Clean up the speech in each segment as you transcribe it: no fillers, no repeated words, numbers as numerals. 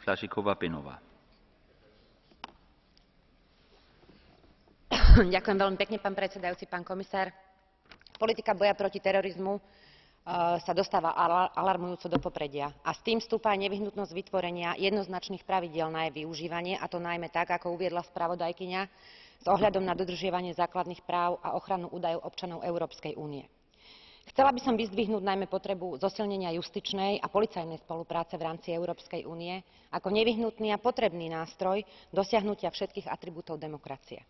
Flašíková-Beňová. Ďakujem veľmi pekne, pán predsedajúci, pán komisár. Politika boja proti terorizmu sa dostáva alarmujúco do popredia a s tým vstúpa aj nevyhnutnosť vytvorenia jednoznačných pravidiel na jej využívanie, a to najmä tak, ako uviedla spravodajkyňa, s ohľadom na dodržiavanie základných práv a ochranu údajov občanov Európskej únie. Chcela by som vyzdvihnúť najmä potrebu zosilnenia justičnej a policajnej spolupráce v rámci Európskej únie ako nevyhnutný a potrebný nástroj dosiahnutia všetkých atribútov demokracie.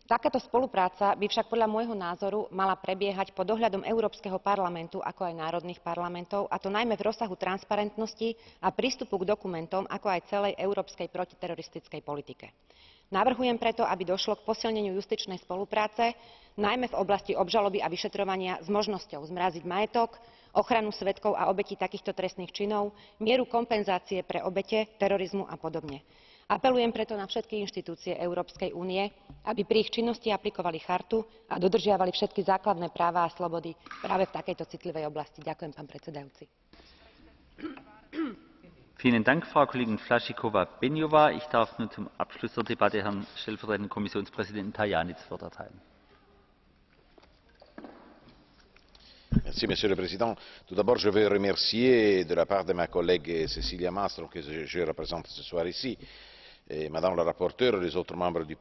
Takáto spolupráca by však podľa môjho názoru mala prebiehať pod dohľadom Európskeho parlamentu ako aj národných parlamentov, a to najmä v rozsahu transparentnosti a prístupu k dokumentom, ako aj celej európskej protiteroristickej politike. Navrhujem preto, aby došlo k posilneniu justičnej spolupráce najmä v oblasti obžaloby a vyšetrovania s možnosťou zmraziť majetok, ochranu svedkov a obetí takýchto trestných činov, mieru kompenzácie pre obete terorizmu a podobne. Apelujem preto na všetky inštitúcie Európskej únie, aby pri ich činnosti aplikovali chartu a dodržiavali všetky základné práva a slobody práve v takejto citlivej oblasti. Ďakujem, pán predsedajúci. Vielen Dank, Frau Kollegin Flašíková-Beňová. Ich darf nun zum Abschluss der Debatte Herrn stellvertretenden Kommissionspräsidenten Tajani das Wort erteilen. Monsieur le Président. Tout d'abord, je veux remercier de la part de ma collègue Cecilia Malmström, que je représente ce soir ici, et Madame la rapporteure et les autres membres du